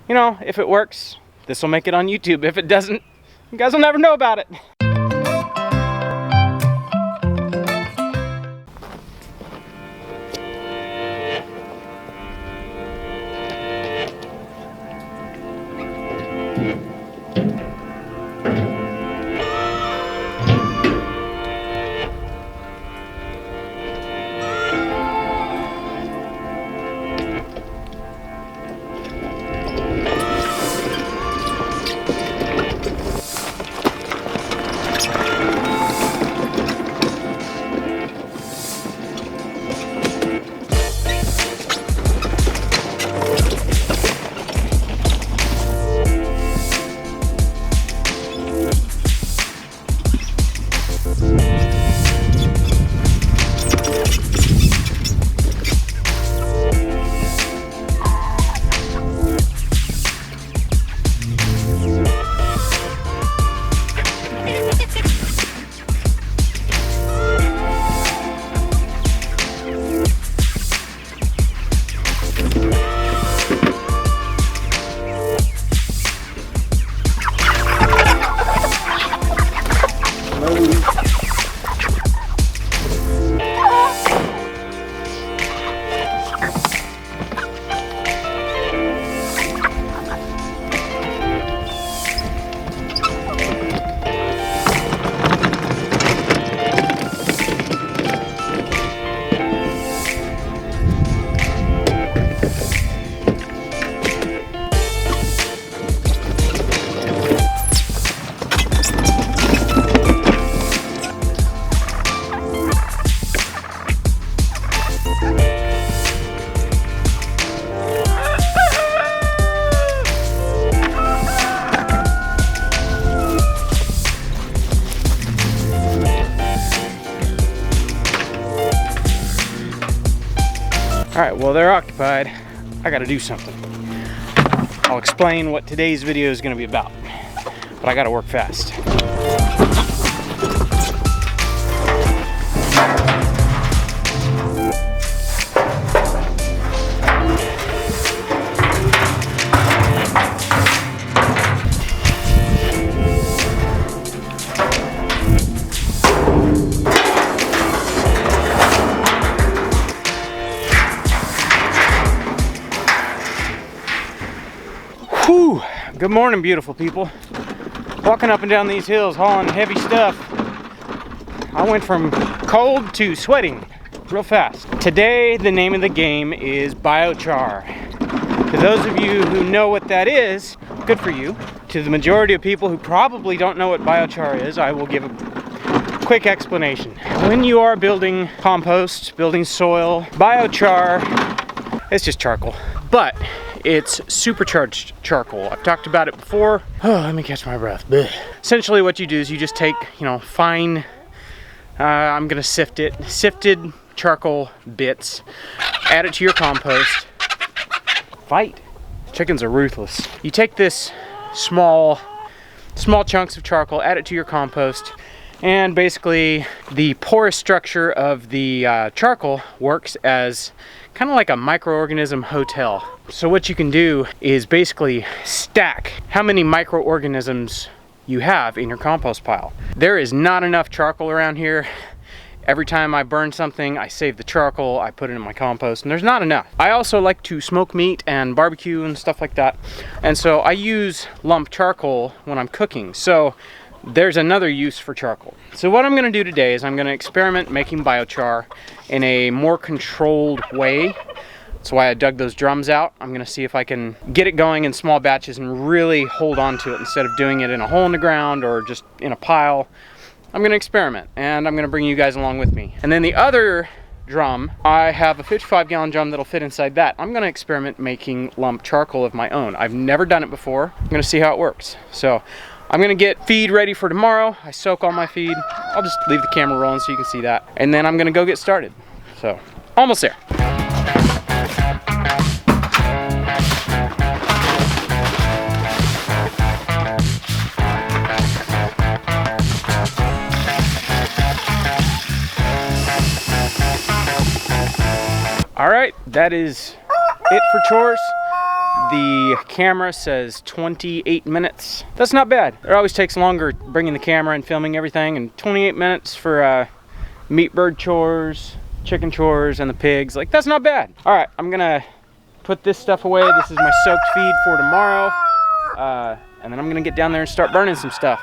you know, if it works, this will make it on YouTube. If it doesn't, you guys will never know about it. Alright, well they're occupied. I gotta do something. I'll explain what today's video is gonna be about, but I gotta work fast. Whew! Good morning, beautiful people. Walking up and down these hills, hauling heavy stuff. I went from cold to sweating real fast. Today, the name of the game is biochar. To those of you who know what that is, good for you. To the majority of people who probably don't know what biochar is, I will give a quick explanation. When you are building compost, building soil, biochar, it's just charcoal. But it's supercharged charcoal. I've talked about it before. Oh, let me catch my breath. Blech. Essentially what you do is you just take, fine, I'm gonna sift it, sifted charcoal bits, add it to your compost. Fight. Chickens are ruthless. You take this small chunks of charcoal, add it to your compost, and basically the porous structure of the charcoal works as kind of like a microorganism hotel. So what you can do is basically stack how many microorganisms you have in your compost pile. There is not enough charcoal around here. Every time I burn something, I save the charcoal, I put it in my compost, and there's not enough. I also like to smoke meat and barbecue and stuff like that. And so I use lump charcoal when I'm cooking. So there's another use for charcoal. So what I'm gonna do today is I'm gonna experiment making biochar in a more controlled way. That's why I dug those drums out. I'm gonna see if I can get it going in small batches and really hold on to it instead of doing it in a hole in the ground or just in a pile. I'm gonna experiment and I'm gonna bring you guys along with me. And then the other drum, I have a 55-gallon drum that'll fit inside that. I'm gonna experiment making lump charcoal of my own. I've never done it before. I'm gonna see how it works. So I'm gonna get feed ready for tomorrow. I soak all my feed. I'll just leave the camera rolling so you can see that. And then I'm gonna go get started. So, almost there. All right, that is it for chores. The camera says 28 minutes. That's not bad. It always takes longer bringing the camera and filming everything, and 28 minutes for meat bird chores, chicken chores, and the pigs. Like, that's not bad. All right, I'm gonna put this stuff away. This is my soaked feed for tomorrow. And then I'm gonna get down there and start burning some stuff.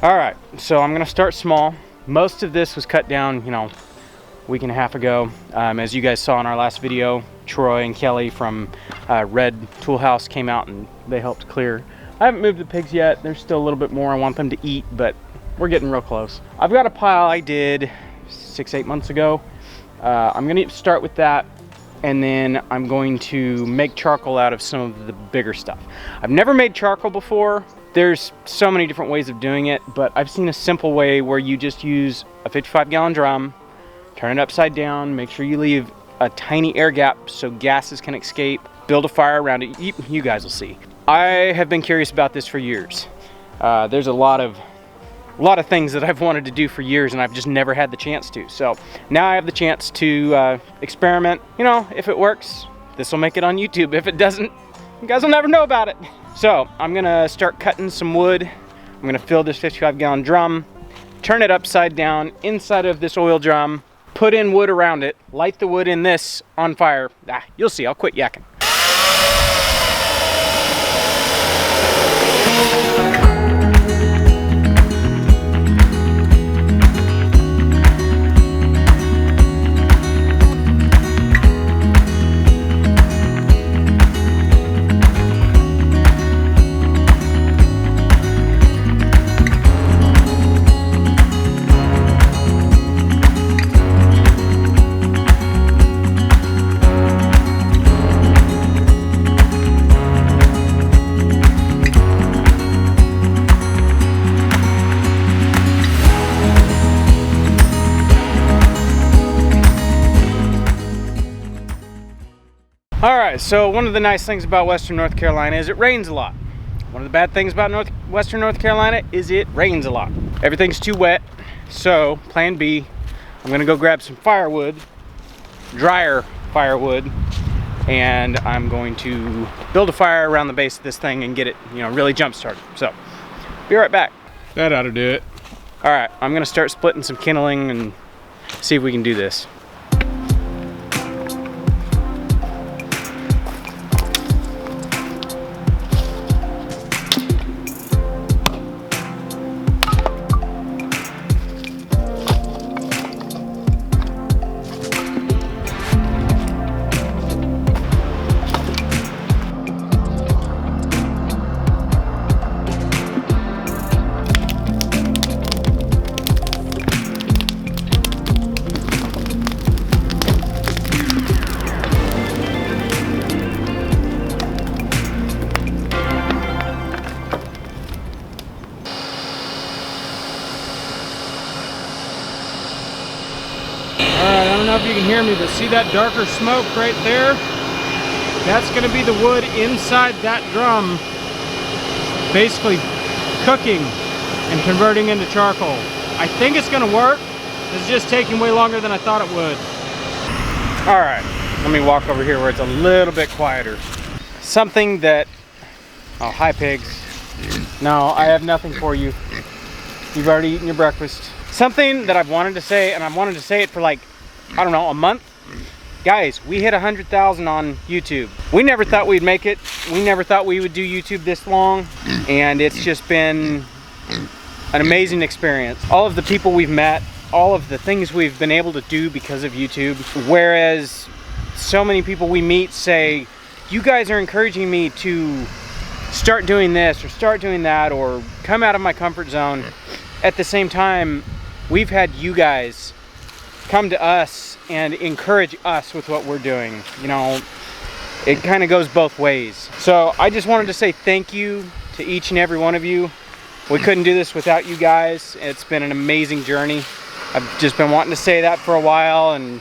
All right, so I'm gonna start small. Most of this was cut down, you know, a week and a half ago. As you guys saw in our last video, Troy and Kelly from Red Tool House came out and they helped clear. I haven't moved the pigs yet. There's still a little bit more I want them to eat, but we're getting real close. I've got a pile I did 6-8 months ago. I'm gonna start with that, and then I'm going to make charcoal out of some of the bigger stuff. I've never made charcoal before. There's so many different ways of doing it, but I've seen a simple way where you just use a 55-gallon drum, turn it upside down, make sure you leave a tiny air gap so gases can escape, build a fire around it. You guys will see. I have been curious about this for years. There's a lot of things that I've wanted to do for years, and I've just never had the chance to. So now I have the chance to experiment. You know, if it works, this will make it on YouTube. If it doesn't, you guys will never know about it. So I'm gonna start cutting some wood. I'm gonna fill this 55-gallon drum, turn it upside down inside of this oil drum, put in wood around it, light the wood in this on fire. You'll see, I'll quit yakking. Alright, so one of the nice things about Western North Carolina is it rains a lot. One of the bad things about Western North Carolina is it rains a lot. Everything's too wet, so plan B, I'm gonna go grab some firewood, drier firewood, and I'm going to build a fire around the base of this thing and get it, you know, really jump started. So, be right back. That ought to do it. Alright, I'm gonna start splitting some kindling and see if we can do this. I don't know if you can hear me, but see that darker smoke right there? That's going to be the wood inside that drum basically cooking and converting into charcoal. I think it's going to work. It's just taking way longer than I thought it would. Alright, let me walk over here where it's a little bit quieter. Something that... Oh, hi pigs. No, I have nothing for you. You've already eaten your breakfast. Something that I've wanted to say, and I've wanted to say it for like, I don't know, a month. Guys, we hit 100,000 on YouTube. We never thought we'd make it. We never thought we would do YouTube this long, and it's just been an amazing experience. All of the people we've met, all of the things we've been able to do because of YouTube, whereas so many people we meet say, you guys are encouraging me to start doing this or start doing that or come out of my comfort zone. At the same time, we've had you guys come to us and encourage us with what we're doing. You know, it kind of goes both ways. So I just wanted to say thank you to each and every one of you. We couldn't do this without you guys. It's been an amazing journey. I've just been wanting to say that for a while, and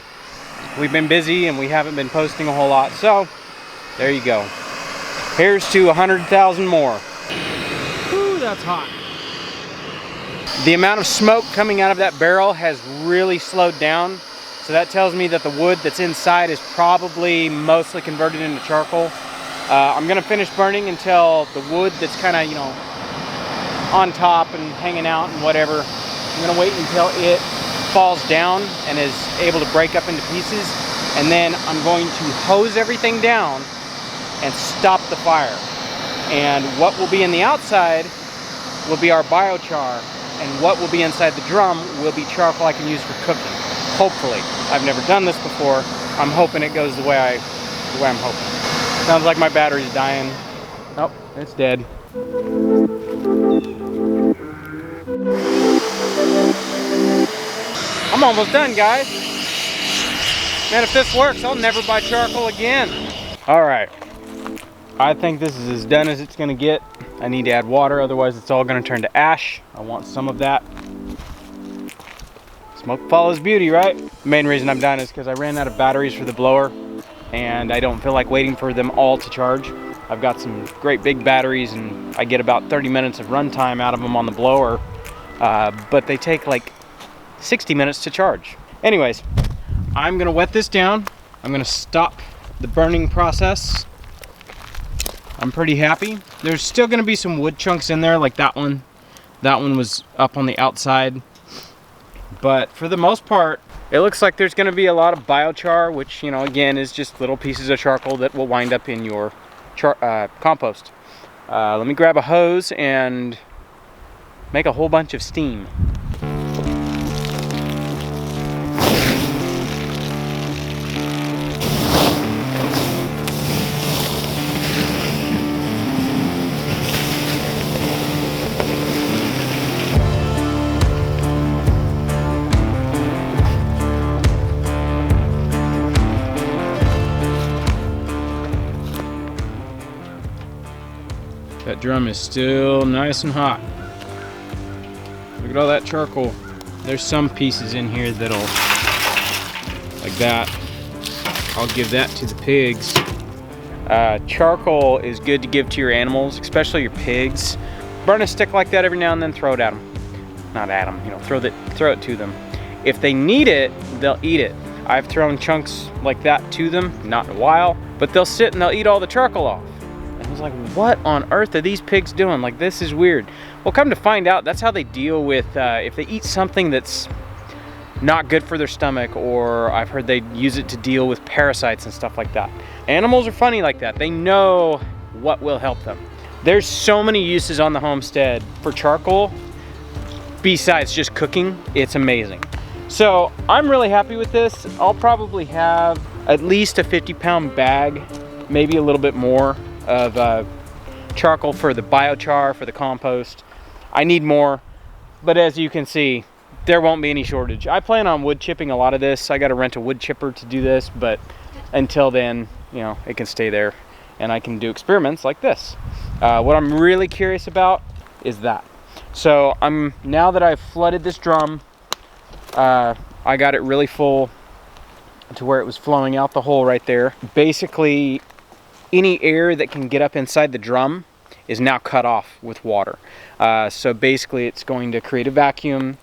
we've been busy and we haven't been posting a whole lot. So there you go. Here's to 100,000 more. that's hot. The amount of smoke coming out of that barrel has really slowed down. So that tells me that the wood that's inside is probably mostly converted into charcoal. I'm gonna finish burning until the wood that's kind of, you know, on top and hanging out and whatever. I'm gonna wait until it falls down and is able to break up into pieces. And then I'm going to hose everything down and stop the fire. And what will be in the outside will be our biochar, and what will be inside the drum will be charcoal I can use for cooking. Hopefully. I've never done this before. I'm hoping it goes the way I'm hoping. Sounds like my battery's dying. Oh, it's dead. I'm almost done, guys. Man, if this works, I'll never buy charcoal again. All right. I think this is as done as it's gonna get. I need to add water, otherwise it's all gonna turn to ash. I want some of that. Smoke follows beauty, right? The main reason I'm done is because I ran out of batteries for the blower and I don't feel like waiting for them all to charge. I've got some great big batteries and I get about 30 minutes of runtime out of them on the blower, but they take like 60 minutes to charge. Anyways, I'm gonna wet this down. I'm gonna stop the burning process. I'm pretty happy. There's still gonna be some wood chunks in there, like that one. That one was up on the outside. But for the most part, it looks like there's gonna be a lot of biochar, which, you know, again, is just little pieces of charcoal that will wind up in your compost. Let me grab a hose and make a whole bunch of steam. That drum is still nice and hot. Look at all that charcoal. There's some pieces in here that'll, like that. I'll give that to the pigs. Charcoal is good to give to your animals, especially your pigs. Burn a stick like that every now and then, throw it at them. Not at them, you know, throw it to them. If they need it, they'll eat it. I've thrown chunks like that to them, not in a while, but they'll sit and they'll eat all the charcoal off. I was like, what on earth are these pigs doing? Like, this is weird. Well, come to find out, that's how they deal with, if they eat something that's not good for their stomach, or I've heard they use it to deal with parasites and stuff like that. Animals are funny like that. They know what will help them. There's so many uses on the homestead for charcoal, besides just cooking. It's amazing. So I'm really happy with this. I'll probably have at least a 50-pound bag, maybe a little bit more, of charcoal for the biochar, for the compost. I need more, but as you can see, there won't be any shortage. I plan on wood chipping a lot of this. I got to rent a wood chipper to do this, but until then, you know, it can stay there and I can do experiments like this. What I'm really curious about is that. So now that I've flooded this drum, I got it really full to where it was flowing out the hole right there. Basically, any air that can get up inside the drum is now cut off with water. So basically it's going to create a vacuum,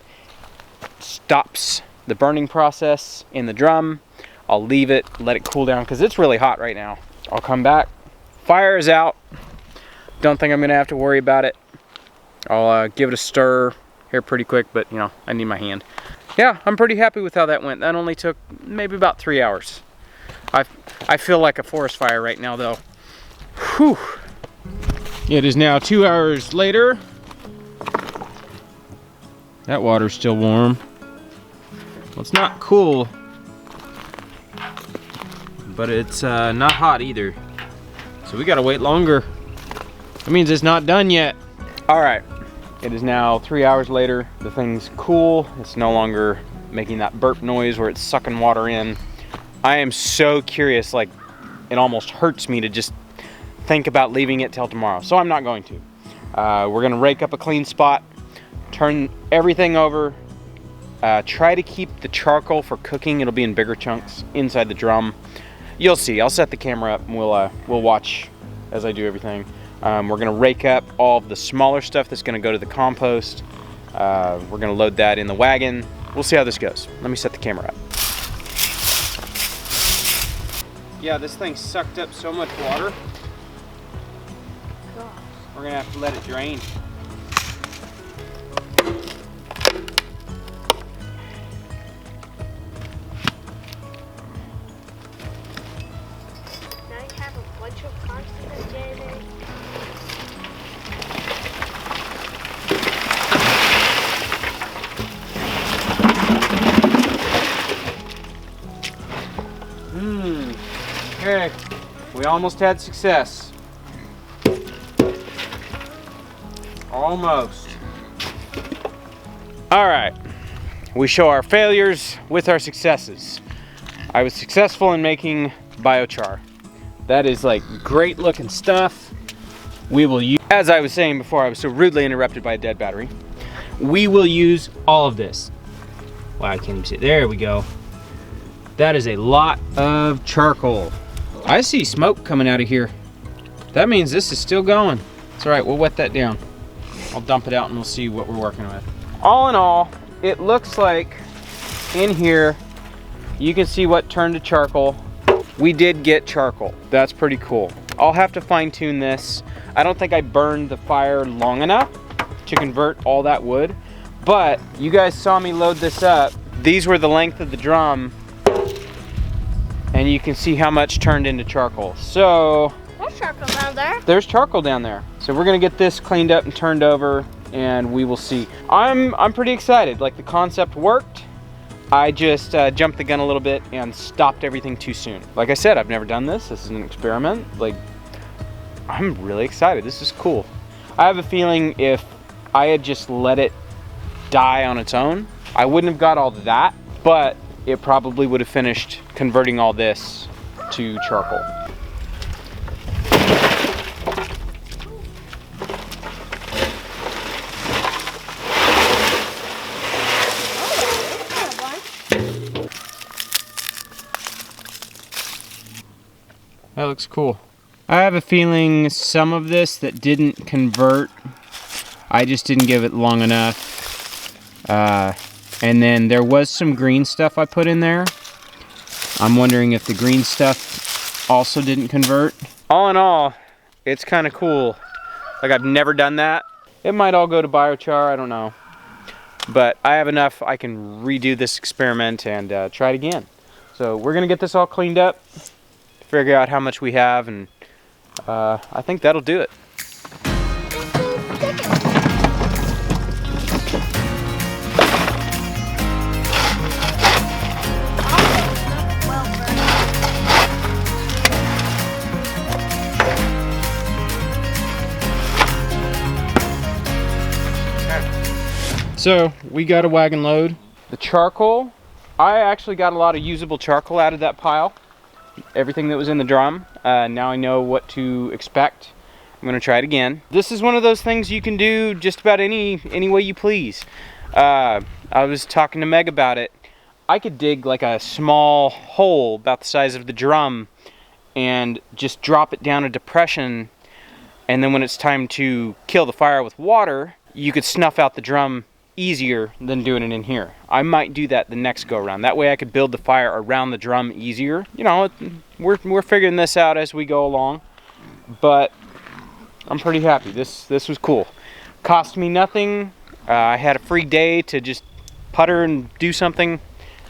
stops the burning process in the drum. I'll leave it, let it cool down, because it's really hot right now. I'll come back. Fire is out. Don't think I'm gonna have to worry about it. I'll give it a stir here pretty quick, but you know, I need my hand. Yeah, I'm pretty happy with how that went. That only took maybe about 3 hours. I feel like a forest fire right now, though. Whew. It is now 2 hours later. That water's still warm. Well, it's not cool, but it's not hot either. So we gotta wait longer. That means it's not done yet. All right, it is now 3 hours later. The thing's cool. It's no longer making that burp noise where it's sucking water in. I am so curious, like, it almost hurts me to just think about leaving it till tomorrow. So I'm not going to. We're gonna rake up a clean spot, turn everything over, try to keep the charcoal for cooking. It'll be in bigger chunks inside the drum. You'll see, I'll set the camera up and we'll watch as I do everything. We're gonna rake up all of the smaller stuff that's gonna go to the compost. We're gonna load that in the wagon. We'll see how this goes. Let me set the camera up. Yeah, this thing sucked up so much water. Gosh. We're gonna have to let it drain. Now you have a bunch of constant DNA. Okay, we almost had success. Almost. All right, we show our failures with our successes. I was successful in making biochar. That is like great looking stuff. We will use, as I was saying before, I was so rudely interrupted by a dead battery. We will use all of this. Wow, I can't even see it. There we go. That is a lot of charcoal. I see smoke coming out of here. That means this is still going. It's all right, we'll wet that down. I'll dump it out and we'll see what we're working with. All in all, it looks like in here, you can see what turned to charcoal. We did get charcoal. That's pretty cool. I'll have to fine tune this. I don't think I burned the fire long enough to convert all that wood, but you guys saw me load this up. These were the length of the drum, and you can see how much turned into charcoal. So There's charcoal down there. there's charcoal down there. So we're gonna get this cleaned up and turned over, and we will see. I'm pretty excited. Like, the concept worked. I just jumped the gun a little bit and stopped everything too soon. Like I said, I've never done this. This is an experiment. Like, I'm really excited. This is cool. I have a feeling if I had just let it die on its own, I wouldn't have got all that, but it probably would have finished converting all this to charcoal. That looks cool. I have a feeling some of this that didn't convert, I just didn't give it long enough. And then there was some green stuff I put in there. I'm wondering if the green stuff also didn't convert. All in all, it's kind of cool. Like, I've never done that. It might all go to biochar, I don't know. But I have enough, I can redo this experiment and try it again. So we're gonna get this all cleaned up, figure out how much we have, and I think that'll do it. So we got a wagon load. The charcoal, I actually got a lot of usable charcoal out of that pile. Everything that was in the drum. Now I know what to expect. I'm gonna try it again. This is one of those things you can do just about any way you please. I was talking to Meg about it. I could dig like a small hole about the size of the drum and just drop it down a depression, and then when it's time to kill the fire with water, you could snuff out the drum easier than doing it in here. I might do that the next go around. That way I could build the fire around the drum easier. You know, we're figuring this out as we go along, but I'm pretty happy. This was cool. Cost me nothing. I had a free day to just putter and do something,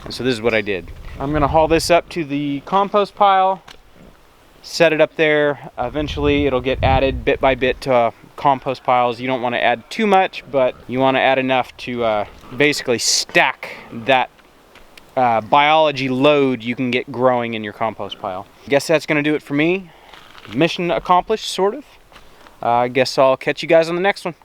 and so this is what I did. I'm gonna haul this up to the compost pile, set it up there. Eventually it'll get added bit by bit to compost piles. You don't want to add too much, but you want to add enough to basically stack that biology load you can get growing in your compost pile. I guess that's going to do it for me. Mission accomplished, sort of. I guess I'll catch you guys on the next one.